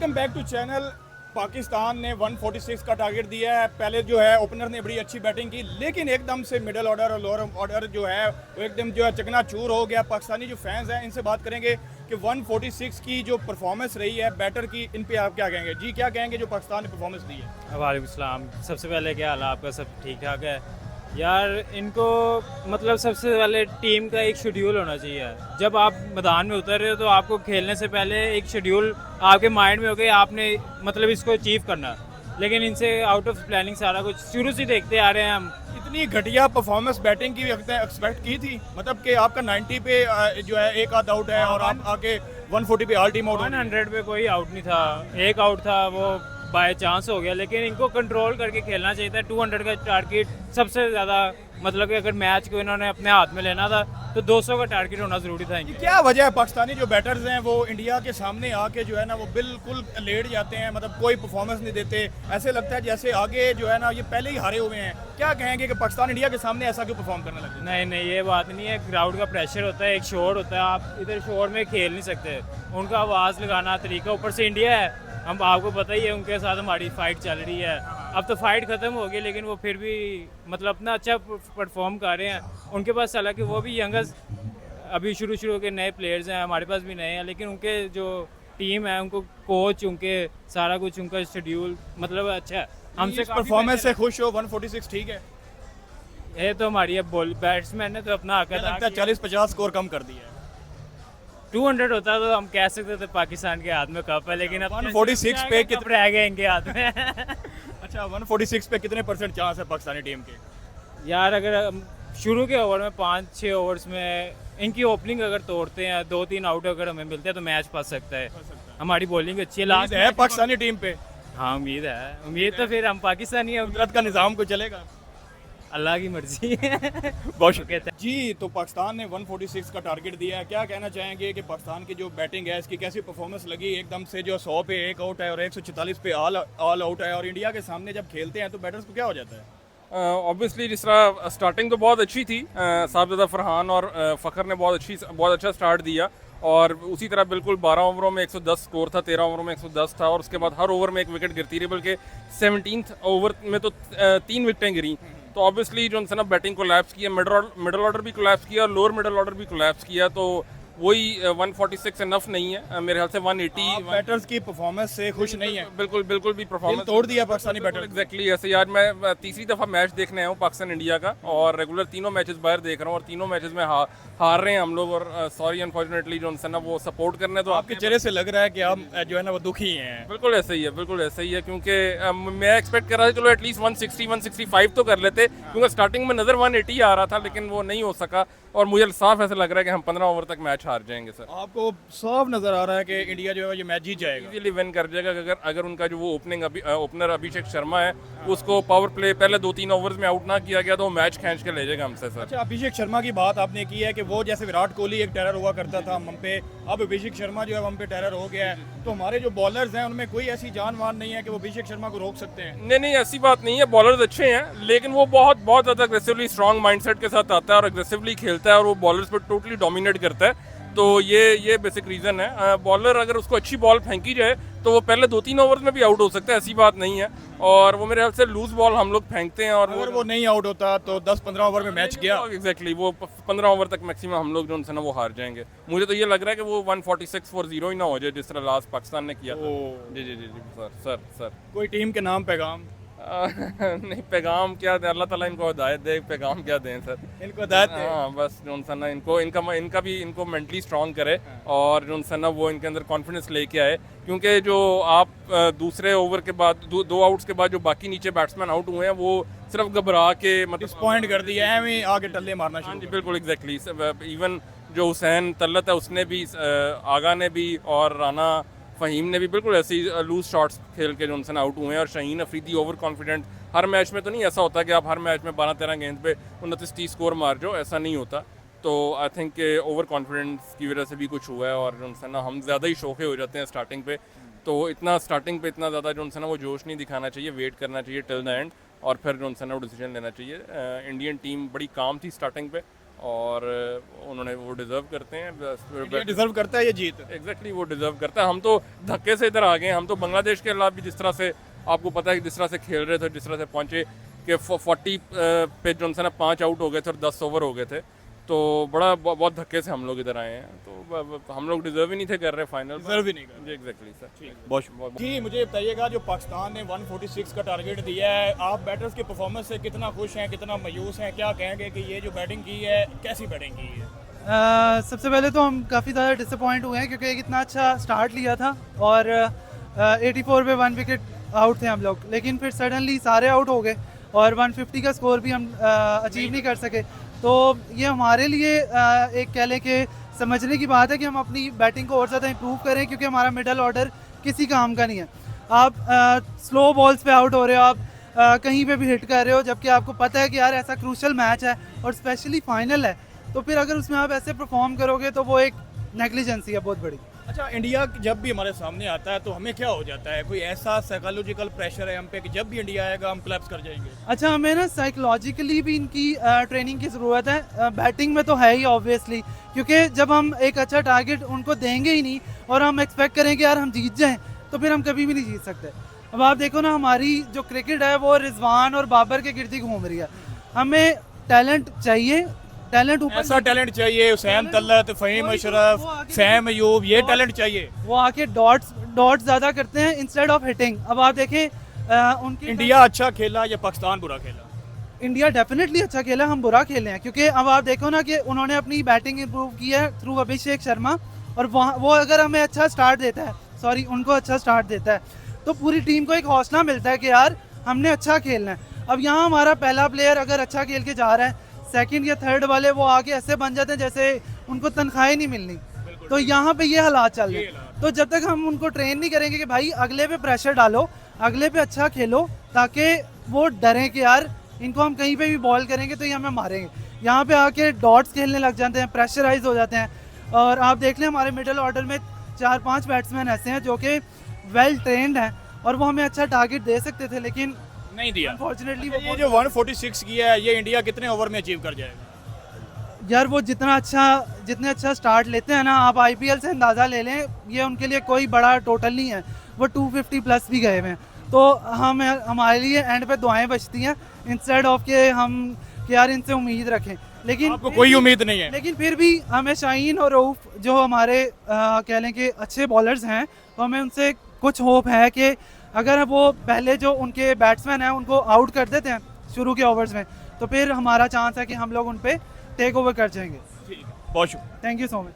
Welcome back to channel. Pakistan ने 146 का target दिया है। पहले जो है ओपनर ने बड़ी अच्छी बैटिंग की, लेकिन एकदम से मिडिल ऑर्डर और लोअर ऑर्डर जो है वो एकदम जो है चकनाचूर हो गया। पाकिस्तानी जो फैंस हैं इनसे बात करेंगे कि 146 की जो परफॉर्मेंस रही है बैटर की, इन पे आप क्या कहेंगे? जी क्या कहेंगे जो पाकिस्तान ने परफॉर्मेंस दी है? वालेकुम सलाम। सबसे पहले क्या हाल है आपका? सब ठीक ठाक है यार। इनको मतलब सबसे पहले टीम का एक शेड्यूल होना चाहिए। जब आप मैदान में उतर रहे हो तो आपको खेलने से पहले एक शेड्यूल आपके माइंड में हो गया, आपने मतलब इसको अचीव करना। लेकिन इनसे आउट ऑफ प्लानिंग सारा कुछ शुरू से देखते आ रहे हैं हम। इतनी घटिया परफॉर्मेंस बैटिंग की एक्सपेक्ट की थी? मतलब कि आपका 90 पे जो है एक आध आउट है और आप आके 140 पे ऑल टीम आउट। 100 पे कोई आउट नहीं था, एक आउट था, वो बाय चांस हो गया। लेकिन इनको कंट्रोल करके खेलना चाहिए था। 200 का टारगेट सबसे ज़्यादा, मतलब कि अगर मैच को इन्होंने अपने हाथ में लेना था तो 200 का टारगेट होना ज़रूरी था इनके। क्या वजह है पाकिस्तानी जो बैटर्स हैं वो इंडिया के सामने आके जो है ना वो बिल्कुल लेट जाते हैं, मतलब कोई परफॉर्मेंस नहीं देते? ऐसे लगता है जैसे आगे जो है ना ये पहले ही हारे हुए हैं। क्या कहेंगे कि पाकिस्तान इंडिया के सामने ऐसा क्यों परफॉर्म करने लगे? नहीं नहीं, ये बात नहीं है। क्राउड का प्रेशर होता है, एक शोर होता है, आप इधर शोर में खेल नहीं सकते। उनका आवाज़ लगाना तरीका, ऊपर से इंडिया है, हम आपको पता ही है उनके साथ हमारी फाइट चल रही है। अब तो फाइट ख़त्म हो गई, लेकिन वो फिर भी मतलब अपना अच्छा परफॉर्म कर रहे हैं। उनके पास हालांकि वो भी यंगस्ट अभी शुरू के नए प्लेयर्स हैं, हमारे पास भी नए हैं, लेकिन उनके जो टीम है, उनको कोच, उनके सारा कुछ, उनका शेड्यूल मतलब अच्छा है। हमसे परफॉर्मेंस से खुश हो? 146 ठीक है? ये तो हमारी अब बॉल बैट्समैन ने तो अपना हक अदा लगता है किया। 40-50 स्कोर कम कर दिया है। 200 होता तो हम कह सकते थे पाकिस्तान के हाथ में कप है, लेकिन अब 146 पे कप रह गए इनके हाथ में। अच्छा, 146 पे कितने परसेंट चांस है पाकिस्तानी टीम के? यार अगर हम शुरू के ओवर में 5-6 ओवर्स में इनकी ओपनिंग अगर तोड़ते हैं, 2-3 आउट अगर हमें मिलते हैं तो मैच फंस सकता है। हमारी बॉलिंग अच्छी है, लास्ट है पाकिस्तानी टीम पे? हाँ उम्मीद है, उम्मीद तो फिर हम पाकिस्तानी हैं। कुदरत का निज़ाम को चलेगा। अल्लाह की मर्जी है। बहुत शुक्रिया जी। तो पाकिस्तान ने 146 का टारगेट दिया है। क्या कहना चाहेंगे कि पाकिस्तान की जो बैटिंग है इसकी कैसी परफॉर्मेंस लगी? एकदम से जो 100 पे एक आउट है और 144 पे ऑल आउट है, और इंडिया के सामने जब खेलते हैं तो बैटर्स को क्या हो जाता है? ऑब्वियसली जिस तरह स्टार्टिंग तो बहुत अच्छी थी, साहबजादा फरहान और फ़खर ने बहुत अच्छा स्टार्ट दिया, और उसी तरह बिल्कुल 12 ओवरों में 110 स्कोर था, 13 ओवरों में 110 था, और उसके बाद हर ओवर में एक विकेट गिरती रही, बल्कि 17th ओवर में तो 3 विकेटें गिरी। तो ऑब्वियसली जो है ना बैटिंग कोलैप्स किया, मिडल ऑर्डर भी कोलैप्स किया और लोअर मिडल ऑर्डर भी कोलैप्स किया। तो वही 146 इनफ नहीं है मेरे ख्याल से। 180 बैटर्स की परफॉर्मेंस से खुश नहीं है? बिल्कुल भी परफॉर्मेंस तोड़ दिया पाकिस्तानी बैटर। एग्जैक्टली ऐसे। आज मैं तीसरी दफ़ा मैच देखने आया हूँ पाकिस्तान इंडिया का, और रेगुलर तीनों मैचेस बाहर देख रहा हूँ, और तीनों मैचेस में हार रहे हैं हम लोग। और सॉरी अनफॉर्चुनेटली जो है ना वो सपोर्ट करने तो आपके चेहरे से लग रहा है कि आप जो है ना वो दुखी हैं। बिल्कुल ऐसा ही है, बिल्कुल ऐसा ही है, क्योंकि मैं एक्सपेक्ट कर रहा था चलो एटलीस्ट 160 165 तो कर लेते, क्योंकि स्टार्टिंग में नज़र 180 आ रहा था, लेकिन वो नहीं हो सका। और मुझे साफ ऐसा लग रहा है कि हम 15 ओवर तक मैच हार जाएंगे सर। आपको साफ नजर आ रहा है कि इंडिया जो है ये मैच जीत जाएगा? इजीली विन कर जाएगा। अगर उनका जो वो ओपनर अभिषेक शर्मा है उसको पावर प्ले पहले 2-3 ओवर्स में आउट ना किया गया तो वो मैच खींच के ले जाएगा हमसे सर। अच्छा, अभिषेक शर्मा की बात आपने की है कि वो जैसे विराट कोहली एक टेरर हुआ करता था हम पे, अब अभिषेक शर्मा जो है हम पे टेरर हो गया है। तो हमारे जो बॉलर्स हैं उनमें कोई ऐसी जानवान नहीं है कि वो अभिषेक शर्मा को रोक सकते हैं? नहीं, ऐसी बात नहीं है। बॉलर्स अच्छे हैं, लेकिन वो बहुत ज़्यादा अग्रेसिवली स्ट्रॉन्ग माइंडसेट के साथ आता है और अग्रेसिवली खेलता है, और वो बॉलर्स पर टोटली डोमिनेट करता है। तो ये बेसिक रीज़न है। बॉलर अगर उसको अच्छी बॉल फेंकी जाए तो वो पहले 2-3 ओवर्स में भी आउट हो सकता है, ऐसी बात नहीं है। और वो मेरे ख्याल से लूज बॉल हम लोग फेंकते हैं, और अगर वो नहीं आउट होता तो 10-15 ओवर में मैच गया। एग्जैक्टली वो 15 ओवर तक मैक्सिमम हम लोग जो है ना वो हार जाएंगे। मुझे तो ये लग रहा है कि वो 146 for 0 ही ना हो जाए, जिस तरह लास्ट पाकिस्तान ने किया था। जी सर। कोई टीम के नाम पैगाम? नहीं, पैगाम क्या दे, अल्लाह ताला इनको हिदायत दे, पैगाम क्या दें सर। इनको हिदायत दे। हाँ बस जो है ना इनको मेंटली स्ट्रांग करे, और जो है ना वो इनके अंदर कॉन्फिडेंस लेके आए, क्योंकि जो आप दूसरे ओवर के बाद दो आउट्स के बाद जो बाकी नीचे बैट्समैन आउट हुए हैं वो सिर्फ घबरा के मतलब पॉइंट कर दिया है, हमें आगे टल्ले मारना हाँ शुरू। जी बिल्कुल एग्जैक्टली। इवन जो हुसैन तल्लत है उसने भी, आगा ने भी, और राना फ़हीम ने भी बिल्कुल ऐसे ही लूज शॉट्स खेल के जोनसन आउट हुए हैं। और शाहीन अफरीदी ओवर कॉन्फिडेंट। हर मैच में तो नहीं ऐसा होता कि आप हर मैच में 12-13 गेंद पे 29-30 स्कोर मार जाओ, ऐसा नहीं होता। तो आई थिंक ओवर कॉन्फिडेंस की वजह से भी कुछ हुआ है, और जोनसन हम ज़्यादा ही शौके हो जाते हैं स्टार्टिंग पे। तो इतना स्टार्टिंग पे इतना ज़्यादा जोनसन वो जोश नहीं दिखाना चाहिए, वेट करना चाहिए टिल द एंड, और फिर जोनसन वो डिसीजन लेना चाहिए। इंडियन टीम बड़ी काम थी स्टार्टिंग पे, और उन्होंने वो डिज़र्व करते हैं। इंडिया डिजर्व करता है ये जीत। एग्जैक्टली वो डिज़र्व करता है। हम तो धक्के से इधर आ गए, हम तो बांग्लादेश के खिलाफ भी जिस तरह से आपको पता है कि जिस तरह से खेल रहे थे, जिस तरह से पहुंचे कि 40 पे जो है ना 5 आउट हो गए थे और 10 ओवर हो गए थे, तो बहुत धक्के से हम लोग इधर आए हैं। तो हम लोग डिजर्व ही नहीं थे कर रहे फाइनल, डिजर्व ही नहीं कर जी एग्जैक्टली सर। बहुत जी, मुझे बताइएगा जो पाकिस्तान ने 146 का टारगेट दिया है, आप बैटर्स की परफॉर्मेंस से कितना खुश हैं, कितना मायूस हैं, क्या कहेंगे कि ये जो बैटिंग की है कैसी बैटिंग की है? सबसे पहले तो हम काफ़ी ज़्यादा डिसअपॉइंट हुए हैं क्योंकि एक इतना अच्छा स्टार्ट लिया था और 84 पे 1 विकेट आउट थे हम लोग, लेकिन फिर सडनली सारे आउट हो गए और 150 का स्कोर भी हम अचीव नहीं कर सके। तो ये हमारे लिए एक कह लें कि समझने की बात है कि हम अपनी बैटिंग को और ज़्यादा इम्प्रूव करें, क्योंकि हमारा मिडल ऑर्डर किसी काम का नहीं है। आप स्लो बॉल्स पे आउट हो रहे हो, आप कहीं पे भी हिट कर रहे हो, जबकि आपको पता है कि यार ऐसा क्रूशल मैच है और स्पेशली फाइनल है, तो फिर अगर उसमें आप ऐसे परफॉर्म करोगे तो वो एक नेग्लिजेंसी है बहुत बड़ी। अच्छा, इंडिया जब भी हमारे सामने आता है तो हमें क्या हो जाता है? कोई ऐसा साइकोलॉजिकल प्रेशर है हम पे कि जब भी इंडिया आएगा हम कोलैप्स कर जाएंगे? अच्छा, हमें ना साइकोलॉजिकली भी इनकी ट्रेनिंग की ज़रूरत है। बैटिंग में तो है ही ऑब्वियसली, क्योंकि जब हम एक अच्छा टारगेट उनको देंगे ही नहीं और हम एक्सपेक्ट करें कि यार हम जीत जाएं, तो फिर हम कभी भी नहीं जीत सकते। अब आप देखो ना, हमारी जो क्रिकेट है वो रिजवान और बाबर के गिर्द ही घूम रही है। हमें टैलेंट चाहिए, टैलेंट ऊपर ऐसा टैलेंट चाहिए, हुसैन तलत, फ़हीम अशरफ, सैम अयूब, ये टैलेंट चाहिए। वो आके डॉट्स ज़्यादा करते हैं इंस्टेड ऑफ हिटिंग। अब आप देखें उनकी इंडिया अच्छा खेला या पाकिस्तान बुरा खेला? इंडिया डेफिनेटली अच्छा खेला, हम बुरा खेले हैं, क्योंकि अब आप देखो ना कि उन्होंने अपनी बैटिंग इंप्रूव की है थ्रू अभिषेक शर्मा, और वो अगर हमें अच्छा स्टार्ट देता है, सॉरी उनको अच्छा स्टार्ट देता है, तो पूरी टीम को एक हौसला मिलता है कि यार हमने अच्छा खेलना है। अब यहाँ हमारा पहला प्लेयर अगर अच्छा खेल के जा रहा है, सेकंड या थर्ड वाले वो आके ऐसे बन जाते हैं जैसे उनको तनख्वाहें नहीं मिलनी। तो यहाँ पे ये हालात चल रहे हैं। तो जब तक हम उनको ट्रेन नहीं करेंगे कि भाई अगले पे प्रेशर डालो, अगले पे अच्छा खेलो, ताकि वो डरें कि यार इनको हम कहीं पे भी बॉल करेंगे तो ये हमें मारेंगे, यहाँ पे आके डॉट्स खेलने लग जाते हैं, प्रेशराइज हो जाते हैं। और आप देख लें हमारे मिडिल ऑर्डर में 4-5 बैट्समैन ऐसे हैं जो कि वेल ट्रेंड हैं और वो हमें अच्छा टारगेट दे सकते थे, लेकिन नहीं दिया अनफॉर्चुनेटली। ये जो 146 किया है ये इंडिया कितने ओवर में अचीव कर जाएगा? यार वो जितने अच्छा स्टार्ट लेते हैं ना, आप आईपीएल से अंदाज़ा ले लें, ये उनके लिए कोई बड़ा टोटल नहीं है। वो 250 प्लस भी गए हुए हैं, तो हमारे लिए एंड पे दुआएं बचती हैं इंस्टेड ऑफ के हम कि यार इनसे उम्मीद रखें। लेकिन आपको कोई उम्मीद नहीं है? लेकिन फिर भी हमें शाहीन और रऊफ जो हमारे कह लें कि अच्छे बॉलर्स हैं, तो हमें उनसे कुछ होप है कि अगर वो पहले जो उनके बैट्समैन हैं उनको आउट कर देते हैं शुरू के ओवर्स में, तो फिर हमारा चांस है कि हम लोग उन पर टेक ओवर कर जाएंगे। बहुत शुक्रिया। Thank you so much.